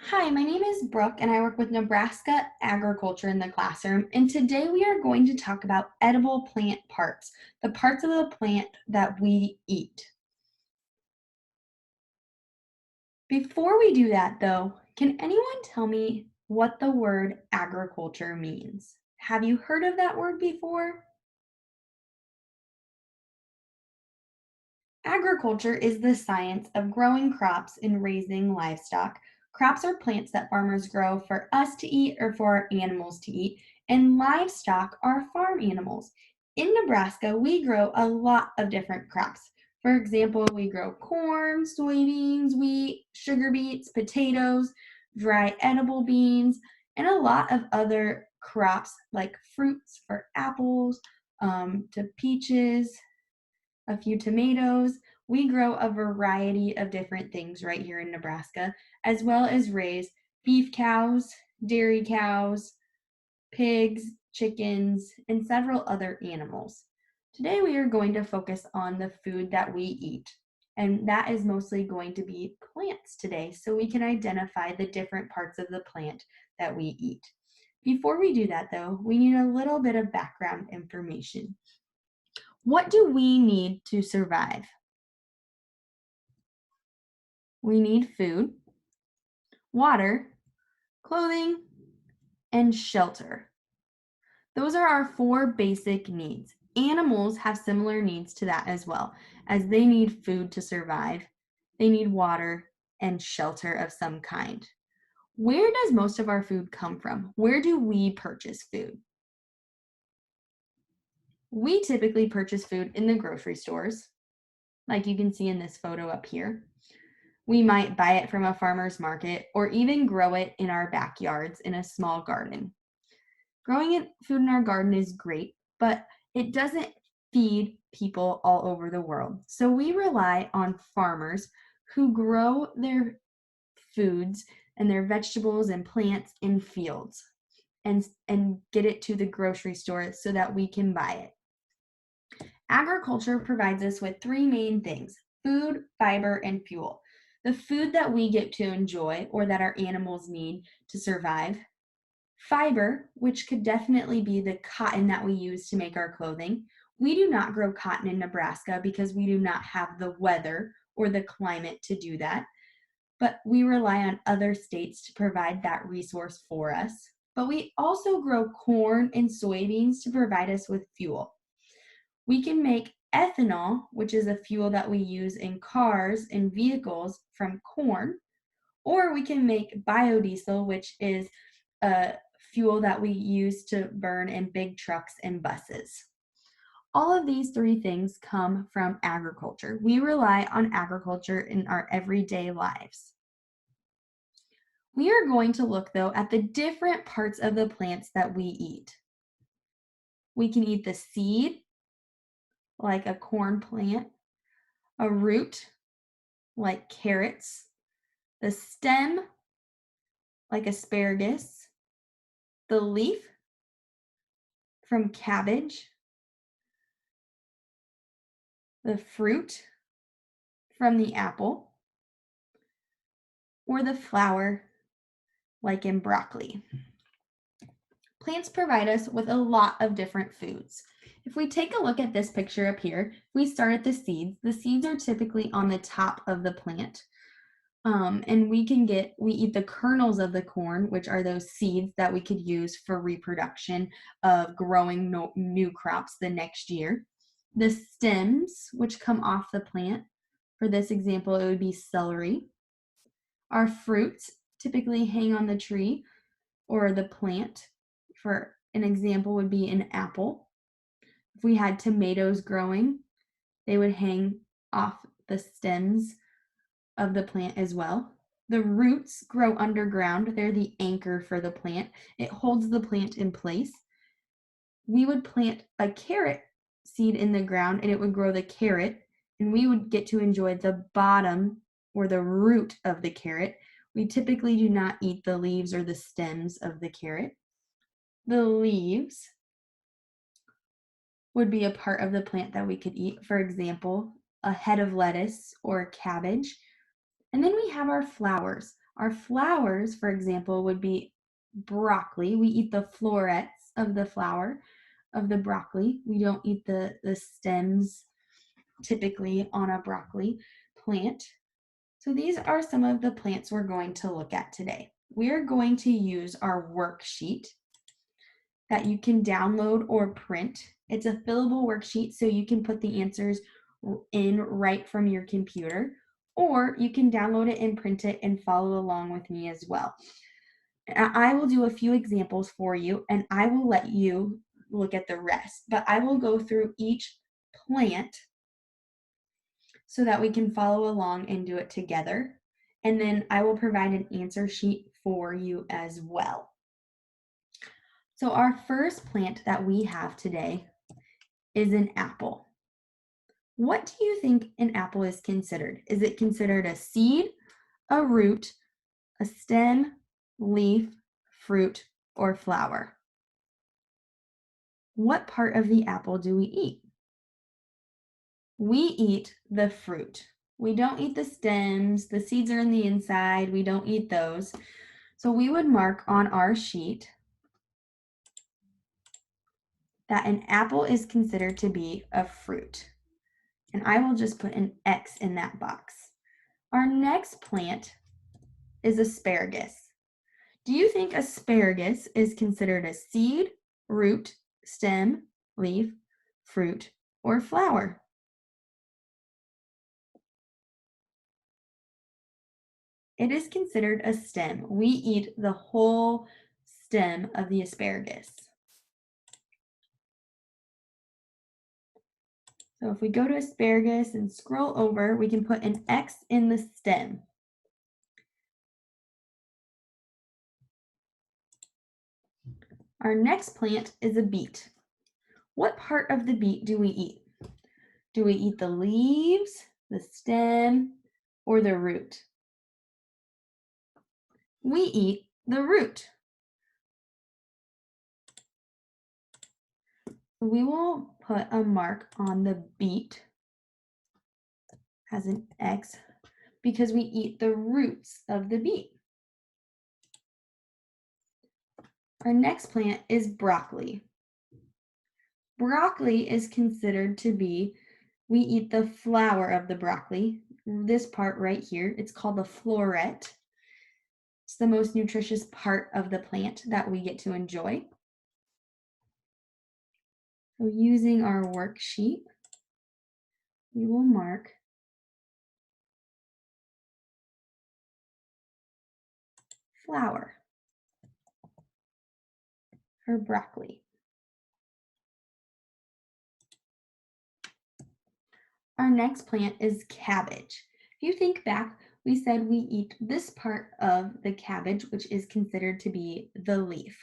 Hi, my name is Brooke and I work with Nebraska Agriculture in the classroom. And today we are going to talk about edible plant parts, the parts of the plant that we eat. Before we do that, though, can anyone tell me what the word agriculture means? Have you heard of that word before? Agriculture is the science of growing crops and raising livestock. Crops are plants that farmers grow for us to eat or for our animals to eat, and livestock are farm animals. In Nebraska, we grow a lot of different crops. For example, we grow corn, soybeans, wheat, sugar beets, potatoes, dry edible beans, and a lot of other crops like fruits for apples, to peaches, a few tomatoes. We grow a variety of different things right here in Nebraska, as well as raise beef cows, dairy cows, pigs, chickens, and several other animals. Today we are going to focus on the food that we eat, and that is mostly going to be plants today, so we can identify the different parts of the plant that we eat. Before we do that, though, we need a little bit of background information. What do we need to survive? We need food, water, clothing, and shelter. Those are our four basic needs. Animals have similar needs to that as well, as they need food to survive, they need water, and shelter of some kind. Where does most of our food come from? Where do we purchase food? We typically purchase food in the grocery stores, like you can see in this photo up here. We might buy it from a farmer's market or even grow it in our backyards in a small garden. Growing food in our garden is great, but it doesn't feed people all over the world. So we rely on farmers who grow their foods and their vegetables and plants in fields and get it to the grocery store so that we can buy it. Agriculture provides us with three main things: food, fiber, and fuel. The food that we get to enjoy or that our animals need to survive. Fiber, which could definitely be the cotton that we use to make our clothing. We do not grow cotton in Nebraska because we do not have the weather or the climate to do that, but we rely on other states to provide that resource for us. But we also grow corn and soybeans to provide us with fuel. We can make ethanol, which is a fuel that we use in cars and vehicles, from corn, or we can make biodiesel, which is a fuel that we use to burn in big trucks and buses. All of these three things come from agriculture. We rely on agriculture in our everyday lives. We are going to look, though, at the different parts of the plants that we eat. We can eat the seed, like a corn plant, a root, like carrots, the stem, like asparagus, the leaf from cabbage, the fruit from the apple, or the flower, like in broccoli. Plants provide us with a lot of different foods. If we take a look at this picture up here, we start at the seeds are typically on the top of the plant. And we eat the kernels of the corn, which are those seeds that we could use for reproduction of growing new crops the next year. The stems, which come off the plant, for this example, it would be celery. Our fruits typically hang on the tree or the plant. For an example would be an apple. If we had tomatoes growing, they would hang off the stems of the plant as well. The roots grow underground. They're the anchor for the plant. It holds the plant in place. We would plant a carrot seed in the ground and it would grow the carrot, and we would get to enjoy the bottom or the root of the carrot. We typically do not eat the leaves or the stems of the carrot. The leaves would be a part of the plant that we could eat. For example, a head of lettuce or a cabbage. And then we have our flowers. Our flowers, for example, would be broccoli. We eat the florets of the flower of the broccoli. We don't eat the stems typically on a broccoli plant. So these are some of the plants we're going to look at today. We're going to use our worksheet that you can download or print. It's a fillable worksheet, so you can put the answers in right from your computer, or you can download it and print it and follow along with me as well. I will do a few examples for you, and I will let you look at the rest, but I will go through each plant so that we can follow along and do it together. And then I will provide an answer sheet for you as well. So our first plant that we have today is an apple. What do you think an apple is considered? Is it considered a seed, a root, a stem, leaf, fruit, or flower? What part of the apple do we eat? We eat the fruit. We don't eat the stems. The seeds are in the inside. We don't eat those. So we would mark on our sheet that an apple is considered to be a fruit. And I will just put an X in that box. Our next plant is asparagus. Do you think asparagus is considered a seed, root, stem, leaf, fruit, or flower? It is considered a stem. We eat the whole stem of the asparagus. So if we go to asparagus and scroll over, we can put an X in the stem. Our next plant is a beet. What part of the beet do we eat? Do we eat the leaves, the stem, or the root? We eat the root. We will put a mark on the beet as an X because we eat the roots of the beet. Our next plant is broccoli. Broccoli is considered to be, we eat the flower of the broccoli, this part right here, it's called the floret. It's the most nutritious part of the plant that we get to enjoy. So using our worksheet, we will mark flower for broccoli. Our next plant is cabbage. If you think back, we said we eat this part of the cabbage, which is considered to be the leaf.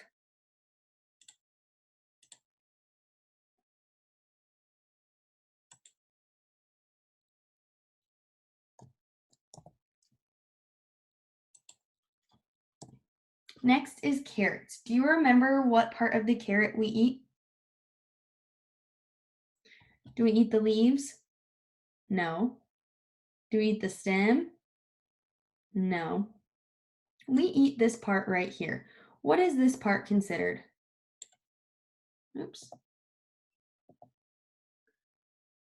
Next is carrots. Do you remember what part of the carrot we eat? Do we eat the leaves? No. Do we eat the stem? No. We eat this part right here. What is this part considered? Oops.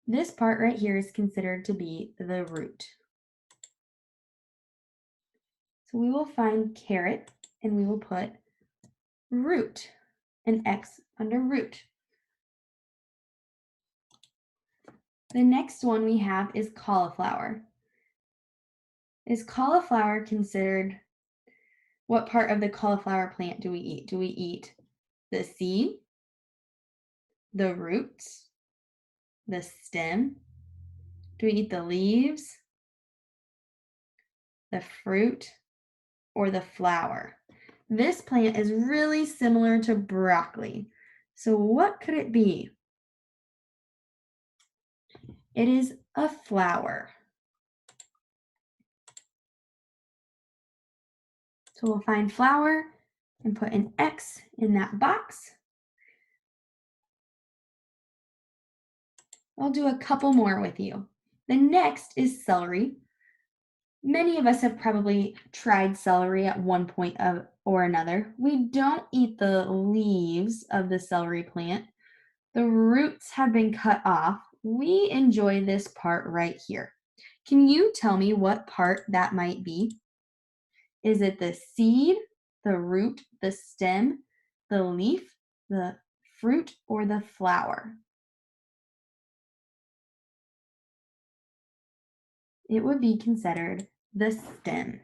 This part right here is considered to be the root. So we will find carrot and we will put root, an X under root. The next one we have is cauliflower. Is cauliflower considered, what part of the cauliflower plant do we eat? Do we eat the seed, the roots, the stem? Do we eat the leaves, the fruit, or the flower? This plant is really similar to broccoli. So what could it be? It is a flower. So we'll find flower and put an X in that box. I'll do a couple more with you. The next is celery. Many of us have probably tried celery at one point or another. We don't eat the leaves of the celery plant. The roots have been cut off. We enjoy this part right here. Can you tell me what part that might be? Is it the seed, the root, the stem, the leaf, the fruit, or the flower? It would be considered the stem.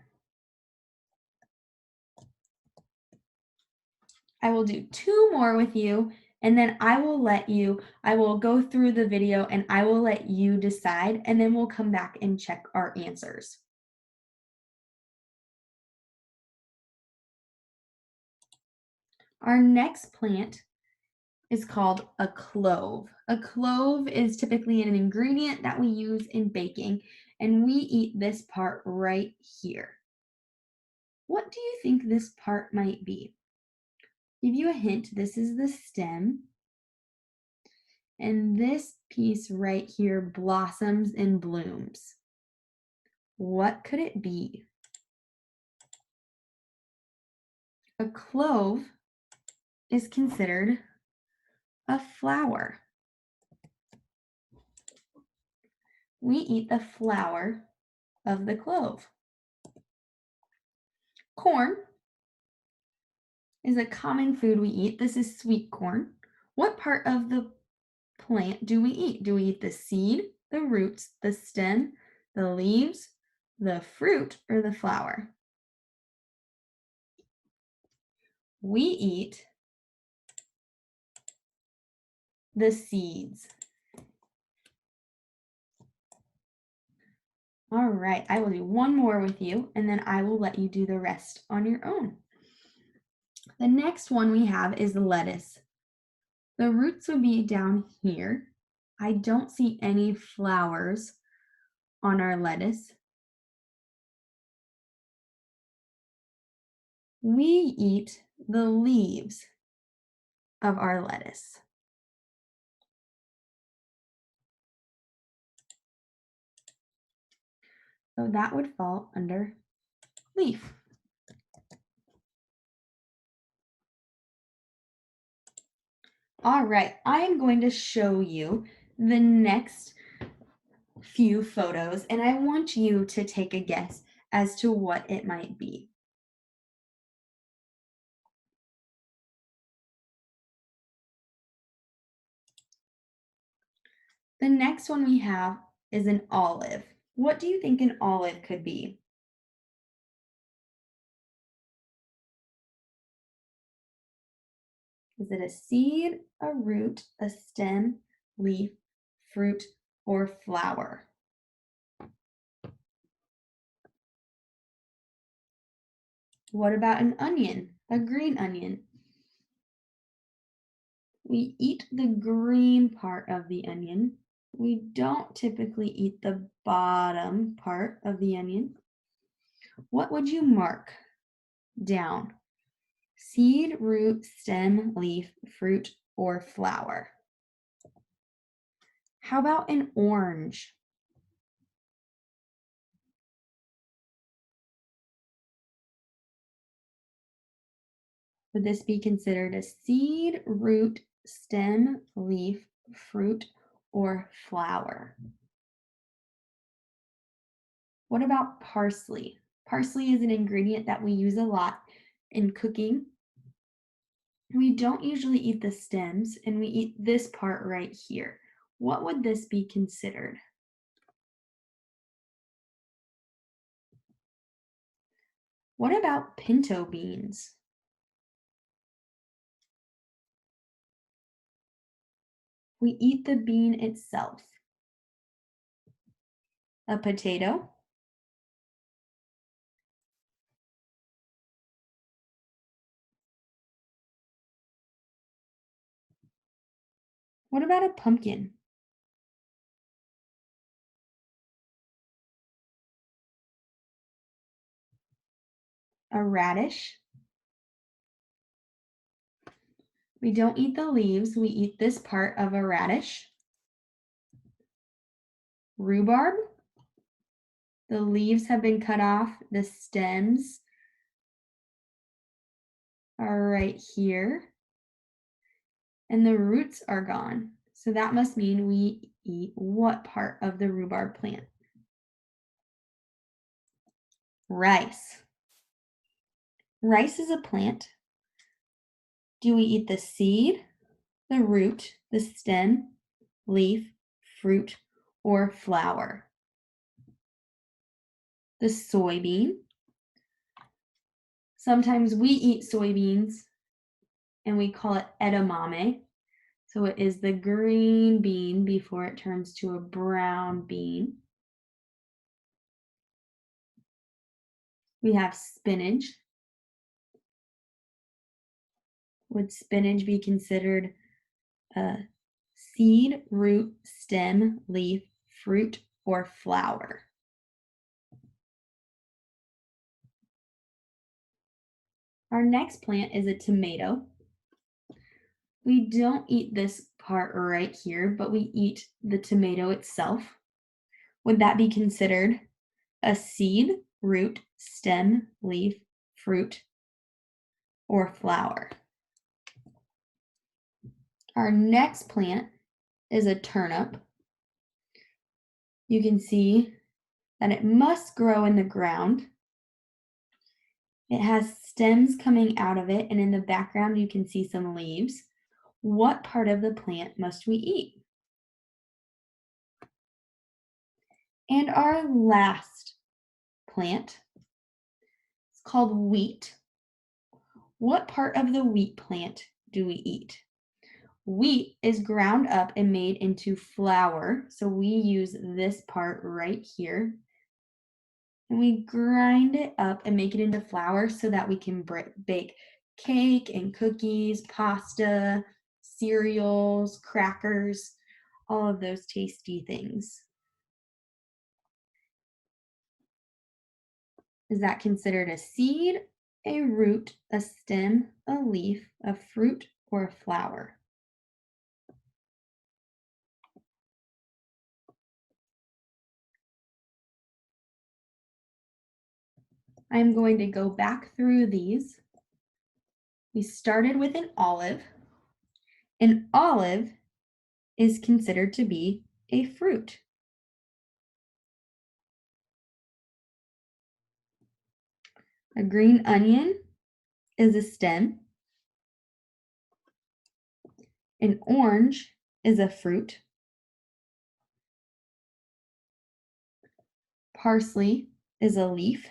I will do two more with you, and then I will go through the video and I will let you decide, and then we'll come back and check our answers. Our next plant is called a clove. A clove is typically an ingredient that we use in baking, and we eat this part right here. What do you think this part might be? Give you a hint, this is the stem, and this piece right here blossoms and blooms. What could it be? A clove is considered a flower. We eat the flower of the clove. Corn is a common food we eat. This is sweet corn. What part of the plant do we eat? Do we eat the seed, the roots, the stem, the leaves, the fruit, or the flower? We eat the seeds. All right, I will do one more with you, and then I will let you do the rest on your own. The next one we have is lettuce. The roots would be down here. I don't see any flowers on our lettuce. We eat the leaves of our lettuce. So that would fall under leaf. All right, I am going to show you the next few photos, and I want you to take a guess as to what it might be. The next one we have is an olive. What do you think an olive could be? Is it a seed, a root, a stem, leaf, fruit, or flower? What about an onion, a green onion? We eat the green part of the onion. We don't typically eat the bottom part of the onion. What would you mark down? Seed, root, stem, leaf, fruit, or flower? How about an orange? Would this be considered a seed, root, stem, leaf, fruit, or flower? What about parsley? Parsley is an ingredient that we use a lot in cooking. We don't usually eat the stems, and we eat this part right here. What would this be considered? What about pinto beans? We eat the bean itself. A potato? What about a pumpkin? A radish? We don't eat the leaves, we eat this part of a radish. Rhubarb? The leaves have been cut off. The stems are right here. And the roots are gone. So that must mean we eat what part of the rhubarb plant? Rice. Rice is a plant. Do we eat the seed, the root, the stem, leaf, fruit, or flower? The soybean. Sometimes we eat soybeans and we call it edamame. So it is the green bean before it turns to a brown bean. We have spinach. Would spinach be considered a seed, root, stem, leaf, fruit, or flower? Our next plant is a tomato. We don't eat this part right here, but we eat the tomato itself. Would that be considered a seed, root, stem, leaf, fruit, or flower? Our next plant is a turnip. You can see that it must grow in the ground. It has stems coming out of it, and in the background you can see some leaves. What part of the plant must we eat? And our last plant is called wheat. What part of the wheat plant do we eat? Wheat is ground up and made into flour, so we use this part right here. And we grind it up and make it into flour so that we can bake cake and cookies, pasta, cereals, crackers, all of those tasty things. Is that considered a seed, a root, a stem, a leaf, a fruit, or a flower? I'm going to go back through these. We started with an olive. An olive is considered to be a fruit. A green onion is a stem. An orange is a fruit. Parsley is a leaf.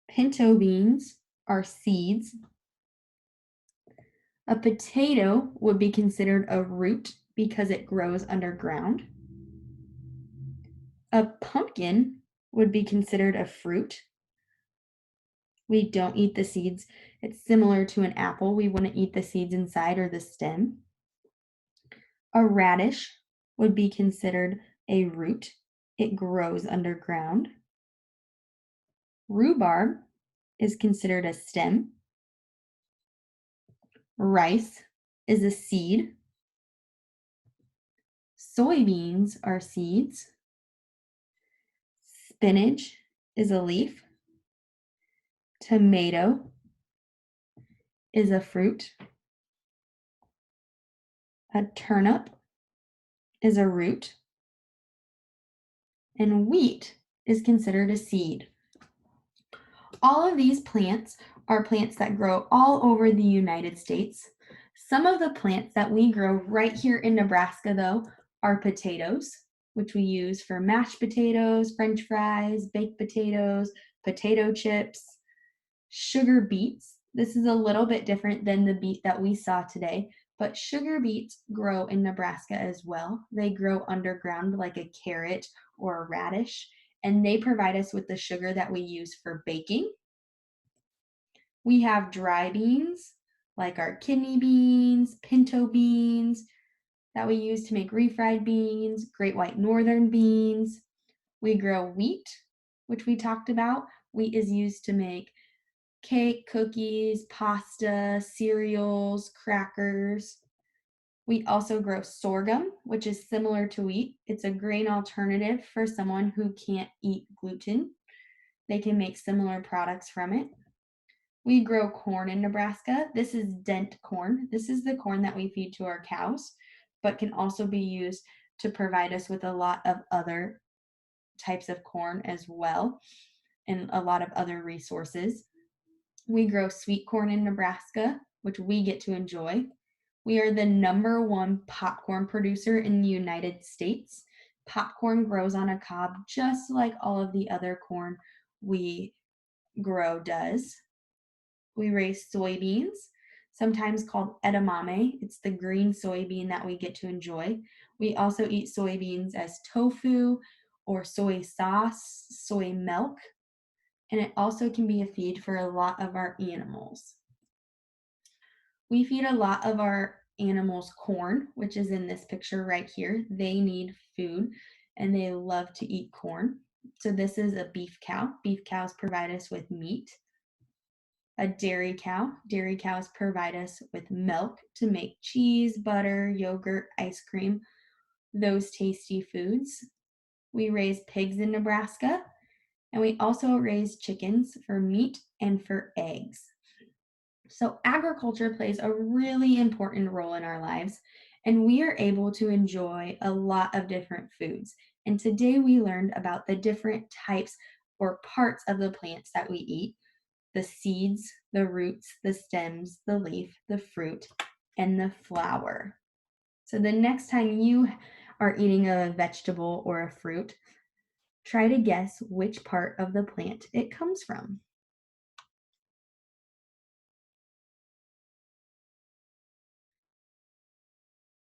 Pinto beans are seeds. A potato would be considered a root because it grows underground. A pumpkin would be considered a fruit. We don't eat the seeds. It's similar to an apple. We wouldn't eat the seeds inside or the stem. A radish would be considered a root. It grows underground. Rhubarb is considered a stem. Rice is a seed. Soybeans are seeds. Spinach is a leaf. Tomato is a fruit. A turnip is a root. And wheat is considered a seed. All of these plants are plants that grow all over the United States. Some of the plants that we grow right here in Nebraska, though, are potatoes, which we use for mashed potatoes, French fries, baked potatoes, potato chips. Sugar beets. This is a little bit different than the beet that we saw today, but sugar beets grow in Nebraska as well. They grow underground like a carrot or a radish, and they provide us with the sugar that we use for baking. We have dry beans, like our kidney beans, pinto beans, that we use to make refried beans, great white northern beans. We grow wheat, which we talked about. Wheat is used to make cake, cookies, pasta, cereals, crackers. We also grow sorghum, which is similar to wheat. It's a grain alternative for someone who can't eat gluten. They can make similar products from it. We grow corn in Nebraska. This is dent corn. This is the corn that we feed to our cows, but can also be used to provide us with a lot of other types of corn as well, and a lot of other resources. We grow sweet corn in Nebraska, which we get to enjoy. We are the number one popcorn producer in the United States. Popcorn grows on a cob just like all of the other corn we grow does. We raise soybeans, sometimes called edamame. It's the green soybean that we get to enjoy. We also eat soybeans as tofu or soy sauce, soy milk, and it also can be a feed for a lot of our animals. We feed a lot of our animals corn, which is in this picture right here. They need food and they love to eat corn. So this is a beef cow. Beef cows provide us with meat. A dairy cow. Dairy cows provide us with milk to make cheese, butter, yogurt, ice cream, those tasty foods. We raise pigs in Nebraska, and we also raise chickens for meat and for eggs. So, agriculture plays a really important role in our lives, and we are able to enjoy a lot of different foods. And today we learned about the different types or parts of the plants that we eat: the seeds, the roots, the stems, the leaf, the fruit, and the flower. So, the next time you are eating a vegetable or a fruit, try to guess which part of the plant it comes from.